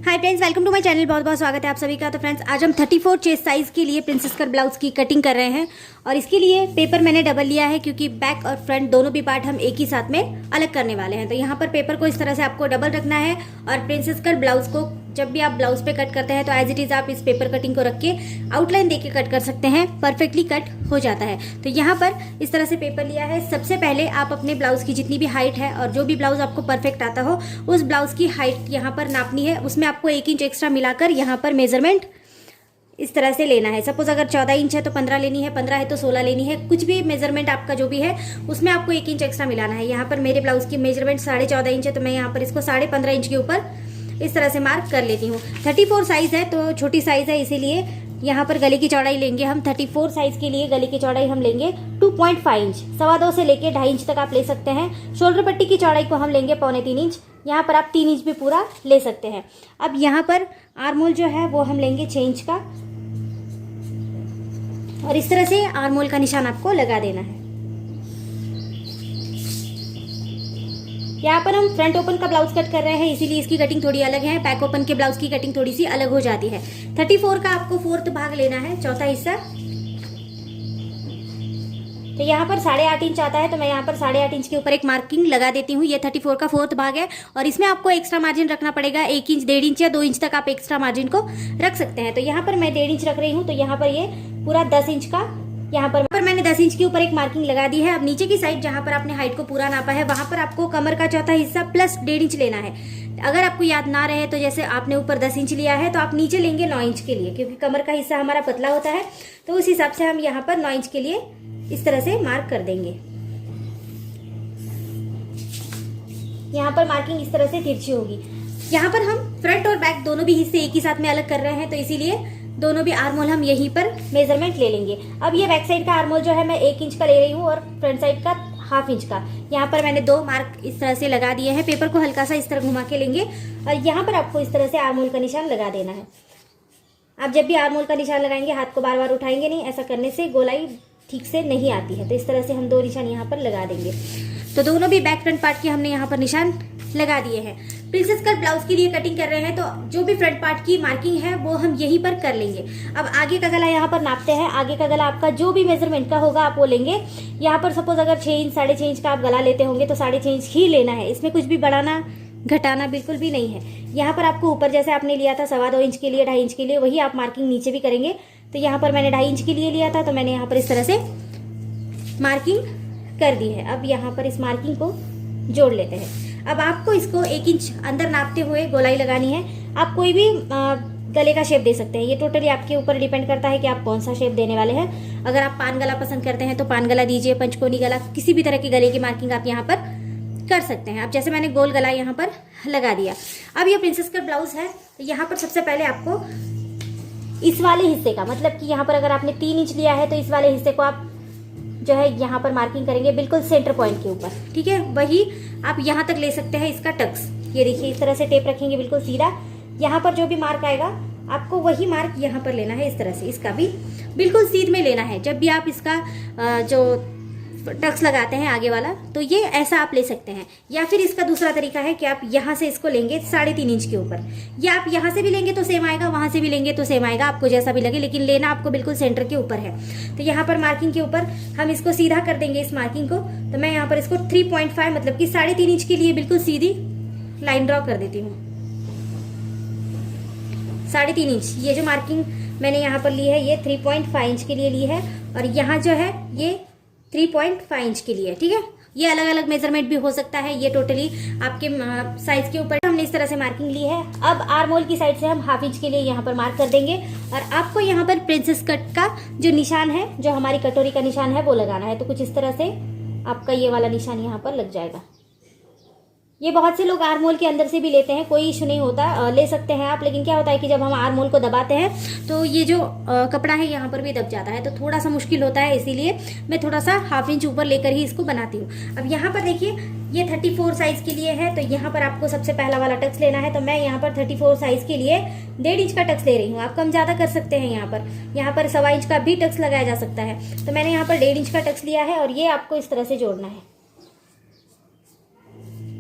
Hi friends, welcome to my channel. बहुत बहुत स्वागत है आप सभी का। तो फ्रेंड्स, आज हम 34 चेस्ट साइज़ के लिए प्रिंसेस कट ब्लाउज की कटिंग कर रहे हैं और इसके लिए पेपर मैंने डबल लिया है क्योंकि बैक और फ्रंट दोनों भी पार्ट हम एक ही साथ में अलग करने वाले हैं। तो यहाँ पर पेपर को इस तरह से आपको डबल रखना है और प्रिंसेस कट ब्लाउज को जब भी आप ब्लाउज पे कट करते हैं तो एज इट इज़ आप इस पेपर कटिंग को रख के आउटलाइन देके कट कर सकते हैं, परफेक्टली कट हो जाता है। तो यहाँ पर इस तरह से पेपर लिया है। सबसे पहले आप अपने ब्लाउज की जितनी भी हाइट है और जो भी ब्लाउज आपको परफेक्ट आता हो उस ब्लाउज की हाइट यहाँ पर नापनी है। उसमें आपको 1 इंच एक्स्ट्रा मिलाकर यहाँ पर मेजरमेंट इस तरह से लेना है। सपोज अगर 14 इंच है तो 15 लेनी है, 15 है तो 16 लेनी है। कुछ भी मेजरमेंट आपका जो भी है उसमें आपको 1 इंच एक्स्ट्रा मिलाना है। यहाँ पर मेरे ब्लाउज की मेजरमेंट 14.5 इंच है तो मैं यहाँ पर इसको 15.5 इंच के ऊपर इस तरह से मार्क कर लेती हूँ। 34 साइज है तो छोटी साइज है, इसीलिए यहाँ पर गले की चौड़ाई लेंगे हम 34 साइज के लिए गले की चौड़ाई हम लेंगे 2.5 इंच। 2.25 से लेके 2.5 इंच तक आप ले सकते हैं। शोल्डर पट्टी की चौड़ाई को हम लेंगे 3.25 इंच। यहाँ पर आप 3 इंच भी पूरा ले सकते हैं। अब यहाँ पर आर्मोल जो है वो हम लेंगे 6 इंच का और इस तरह से आर्मोल का निशान आपको लगा देना है। यहाँ पर हम फ्रंट ओपन का ब्लाउज कट कर रहे हैं, इसीलिए इसकी कटिंग थोड़ी अलग है। बैक ओपन के ब्लाउज की कटिंग थोड़ी सी अलग हो जाती है। 34 का आपको 4th भाग लेना है, चौथा हिस्सा। तो यहाँ पर 8.5 इंच आता है तो मैं यहाँ पर 8.5 इंच के ऊपर एक मार्किंग लगा देती हूँ। ये 34 का 4th भाग है और इसमें आपको एक्स्ट्रा मार्जिन रखना पड़ेगा। 1 इंच, 1.5 इंच या 2 इंच तक आप एक्स्ट्रा मार्जिन को रख सकते हैं। तो यहाँ पर मैं 1.5 इंच रख रही हूँ तो यहाँ पर ये पूरा 10 इंच का यहाँ पर मैंने 10 इंच के ऊपर एक मार्किंग लगा दी है। अब नीचे की साइड जहाँ पर आपने हाइट को पूरा नापा है वहां पर आपको कमर का चौथा हिस्सा प्लस 1.5 इंच लेना है। अगर आपको याद ना रहे तो जैसे आपने ऊपर 10 इंच लिया है तो आप नीचे लेंगे 9 इंच के लिए, क्योंकि कमर का हिस्सा हमारा पतला होता है। तो उस हिसाब से हम यहाँ पर 9 इंच के लिए इस तरह से मार्क कर देंगे। यहाँ पर मार्किंग इस तरह से तिरछी होगी। यहाँ पर हम फ्रंट और बैक दोनों भी हिस्से एक ही साथ में अलग कर रहे हैं तो इसीलिए दोनों भी आर्मोल हम यहीं पर मेजरमेंट ले लेंगे। अब ये बैक साइड का आर्मोल जो है मैं 1 इंच का ले रही हूँ और फ्रंट साइड का 1/2 इंच का। यहाँ पर मैंने 2 मार्क इस तरह से लगा दिए हैं। पेपर को हल्का सा इस तरह घुमा के लेंगे और यहाँ पर आपको इस तरह से आर्मोल का निशान लगा देना है। आप जब भी आर्मोल का निशान लगाएंगे हाथ को बार बार उठाएंगे नहीं, ऐसा करने से गोलाई ठीक से नहीं आती है। तो इस तरह से हम 2 निशान यहाँ पर लगा देंगे। तो दोनों भी बैक फ्रंट पार्ट के हमने यहाँ पर निशान लगा दिए हैं। प्रिंसेस कट ब्लाउज के लिए कटिंग कर रहे हैं तो जो भी फ्रंट पार्ट की मार्किंग है वो हम यहीं पर कर लेंगे। अब आगे का गला यहाँ पर नापते हैं। आगे का गला आपका जो भी मेजरमेंट का होगा आप वो लेंगे। यहाँ पर सपोज अगर 6 इंच 6.5 इंच का आप गला लेते होंगे तो 6.5 इंच ही लेना है। इसमें कुछ भी बढ़ाना घटाना बिल्कुल भी नहीं है। यहाँ पर आपको ऊपर जैसे आपने लिया था 2.25 इंच के लिए 2.5 इंच के लिए, वही आप मार्किंग नीचे भी करेंगे। तो यहाँ पर मैंने 2.5 इंच के लिए लिया था तो मैंने यहाँ पर इस तरह से मार्किंग कर दी है। अब यहाँ पर इस मार्किंग को जोड़ लेते हैं। अब आपको इसको 1 इंच अंदर नापते हुए गोलाई लगानी है। आप कोई भी गले का शेप दे सकते हैं। ये टोटली आपके ऊपर डिपेंड करता है कि आप कौन सा शेप देने वाले हैं। अगर आप पान गला पसंद करते हैं तो पान गला दीजिए, पंचकोनी गला, किसी भी तरह के गले की मार्किंग आप यहाँ पर कर सकते हैं। अब जैसे मैंने गोल गला यहाँ पर लगा दिया। अब ये प्रिंसेस कट ब्लाउज है तो यहाँ पर सबसे पहले आपको इस वाले हिस्से का, मतलब कि यहाँ पर अगर आपने 3 इंच लिया है तो इस वाले हिस्से को आप जो है यहाँ पर मार्किंग करेंगे बिल्कुल सेंटर पॉइंट के ऊपर। ठीक है, वही आप यहाँ तक ले सकते हैं इसका टक्स। ये देखिए इस तरह से टेप रखेंगे बिल्कुल सीधा। यहाँ पर जो भी मार्क आएगा आपको वही मार्क यहाँ पर लेना है। इस तरह से इसका भी बिल्कुल सीध में लेना है। जब भी आप इसका जो टक्स लगाते हैं आगे वाला तो ये ऐसा आप ले सकते हैं। या फिर इसका दूसरा तरीका है कि आप यहाँ से इसको लेंगे 3.5 इंच के ऊपर, या आप यहाँ से भी लेंगे तो सेम आएगा, वहां से भी लेंगे तो सेम आएगा, आपको जैसा भी लगे, लेकिन लेना आपको बिल्कुल सेंटर के ऊपर है। तो यहाँ पर मार्किंग के ऊपर हम इसको सीधा कर देंगे इस मार्किंग को। तो मैं यहाँ पर इसको 3.5 मतलब कि 3.5 इंच के लिए बिल्कुल सीधी लाइन ड्रॉ कर देती हूँ। 3.5 इंच ये जो मार्किंग मैंने यहाँ पर ली है ये 3.5 इंच के लिए ली है और यहाँ जो है ये 3.5 इंच के लिए। ठीक है, ये अलग अलग मेजरमेंट भी हो सकता है। ये टोटली आपके साइज के ऊपर हमने इस तरह से मार्किंग ली है। अब आर्मोल की साइड से हम 1/2 इंच के लिए यहाँ पर मार्क कर देंगे और आपको यहाँ पर प्रिंसेस कट का जो निशान है, जो हमारी कटोरी का निशान है वो लगाना है। तो कुछ इस तरह से आपका ये वाला निशान यहाँ पर लग जाएगा। ये बहुत से लोग आर्मोल के अंदर से भी लेते हैं, कोई इशू नहीं होता, ले सकते हैं आप। लेकिन क्या होता है कि जब हम आर्मोल को दबाते हैं तो ये जो कपड़ा है यहाँ पर भी दब जाता है, तो थोड़ा सा मुश्किल होता है। इसीलिए मैं थोड़ा सा 1/2 इंच ऊपर लेकर ही इसको बनाती हूँ। अब यहाँ पर देखिए ये 34 साइज के लिए है तो यहाँ पर आपको सबसे पहला वाला टक्स लेना है। तो मैं यहाँ पर 34 साइज के लिए 1.5 इंच का टक्स ले रही हूँ। आप कम ज्यादा कर सकते हैं। यहाँ पर 1.25 इंच का भी टक्स लगाया जा सकता है। तो मैंने यहाँ पर 1.5 इंच का टक्स लिया है और ये आपको इस तरह से जोड़ना है।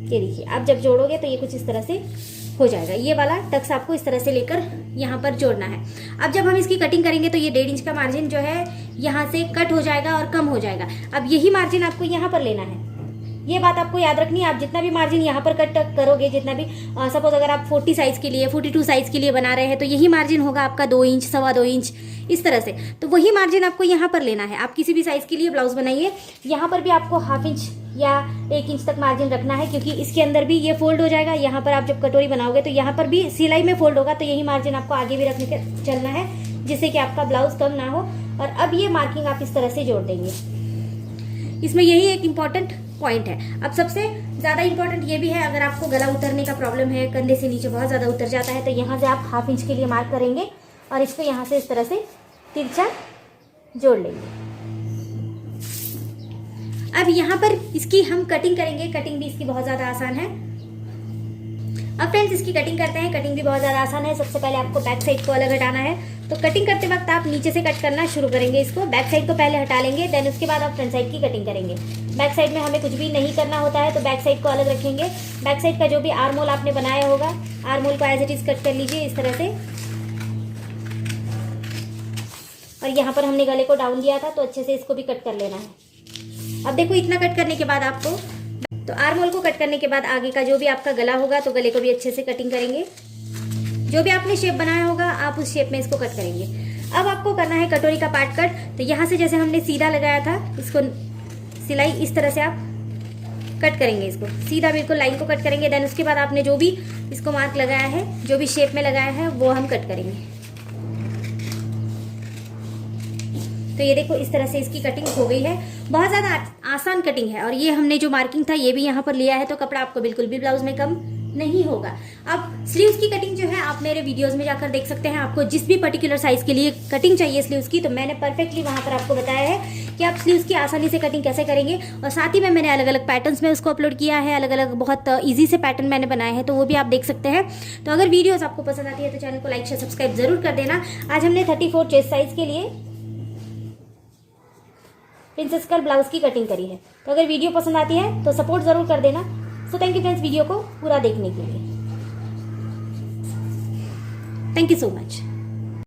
ये देखिए आप जब जोड़ोगे तो ये कुछ इस तरह से हो जाएगा। ये वाला टक्स आपको इस तरह से लेकर यहाँ पर जोड़ना है। अब जब हम इसकी कटिंग करेंगे तो ये 1.5 इंच का मार्जिन जो है यहाँ से कट हो जाएगा और कम हो जाएगा। अब यही मार्जिन आपको यहाँ पर लेना है, ये बात आपको याद रखनी है। आप जितना भी मार्जिन यहाँ पर कट करोगे, जितना भी सपोज अगर आप 40 साइज के लिए 42 साइज के लिए बना रहे हैं तो यही मार्जिन होगा आपका 2 इंच, 2.25 इंच, इस तरह से। तो वही मार्जिन आपको यहाँ पर लेना है। आप किसी भी साइज के लिए ब्लाउज बनाइए, यहाँ पर भी आपको 1/2 इंच या 1 इंच तक मार्जिन रखना है, क्योंकि इसके अंदर भी ये फोल्ड हो जाएगा। यहाँ पर आप जब कटोरी बनाओगे तो यहाँ पर भी सिलाई में फोल्ड होगा, तो यही मार्जिन आपको आगे भी रखने के चलना है, जिससे कि आपका ब्लाउज कम ना हो। और अब ये मार्किंग आप इस तरह से जोड़ देंगे। इसमें यही एक इम्पॉर्टेंट पॉइंट है। अब सबसे ज्यादा इम्पोर्टेंट ये भी है, अगर आपको गला उतरने का प्रॉब्लम है, कंधे से नीचे बहुत ज्यादा उतर जाता है, तो यहाँ से आप 1/2 इंच के लिए मार्क करेंगे और इसको यहाँ से इस तरह से तिरछा जोड़ लेंगे। अब यहाँ पर इसकी हम कटिंग करेंगे। कटिंग भी इसकी बहुत ज्यादा आसान है। अब फ्रेंड्स इसकी कटिंग करते हैं। कटिंग भी बहुत ज्यादा आसान है। सबसे पहले आपको बैक साइड को अलग हटाना है। तो कटिंग करते वक्त आप नीचे से कट करना शुरू करेंगे। इसको बैक साइड को पहले हटा लेंगे, देन उसके बाद आप फ्रंट साइड की कटिंग करेंगे। बैक साइड में हमें कुछ भी नहीं करना होता है, तो बैक साइड को अलग रखेंगे। बैक साइड का जो भी आर्म होल आपने बनाया होगा, आर्म होल को एज इट इज कट कर लीजिए इस तरह से। और यहाँ पर हमने गले को डाउन दिया था, तो अच्छे से इसको भी कट कर लेना है। अब देखो इतना कट करने के बाद आपको, तो आर्म होल को कट करने के बाद आगे का जो भी आपका गला होगा, तो गले को भी अच्छे से कटिंग करेंगे। जो भी आपने शेप बनाया होगा आप उस शेप में इसको कट करेंगे। अब आपको करना है कटोरी का पार्ट कट। तो यहाँ से जैसे हमने सीधा लगाया था, इसको सिलाई इस तरह से आप कट करेंगे। इसको सीधा बिल्कुल लाइन को कट करेंगे। देन उसके बाद आपने जो भी इसको मार्क लगाया है, जो भी शेप में लगाया है, वो हम कट करेंगे। तो ये देखो इस तरह से इसकी कटिंग हो गई है। बहुत ज़्यादा आसान कटिंग है। और ये हमने जो मार्किंग था ये भी यहाँ पर लिया है, तो कपड़ा आपको बिल्कुल भी ब्लाउज में कम नहीं होगा। अब स्लीव्स की कटिंग जो है आप मेरे वीडियोस में जाकर देख सकते हैं। आपको जिस भी पर्टिकुलर साइज के लिए कटिंग चाहिए स्लीव्स की, तो मैंने परफेक्टली वहाँ पर आपको बताया है कि आप स्लीव्स की आसानी से कटिंग कैसे करेंगे। और साथ ही में मैंने अलग अलग पैटर्न्स में उसको अपलोड किया है। अलग अलग बहुत ईजी से पैटर्न मैंने बनाए हैं, तो वो भी आप देख सकते हैं। तो अगर वीडियोस आपको पसंद आती है तो चैनल को लाइक शेयर सब्सक्राइब जरूर कर देना। आज हमने 34 चेस्ट साइज के लिए प्रिंसेस कट ब्लाउज की कटिंग करी है। तो अगर वीडियो पसंद आती है तो सपोर्ट जरूर कर देना। So thank you friends video को पूरा देखने के लिए। Thank you so much.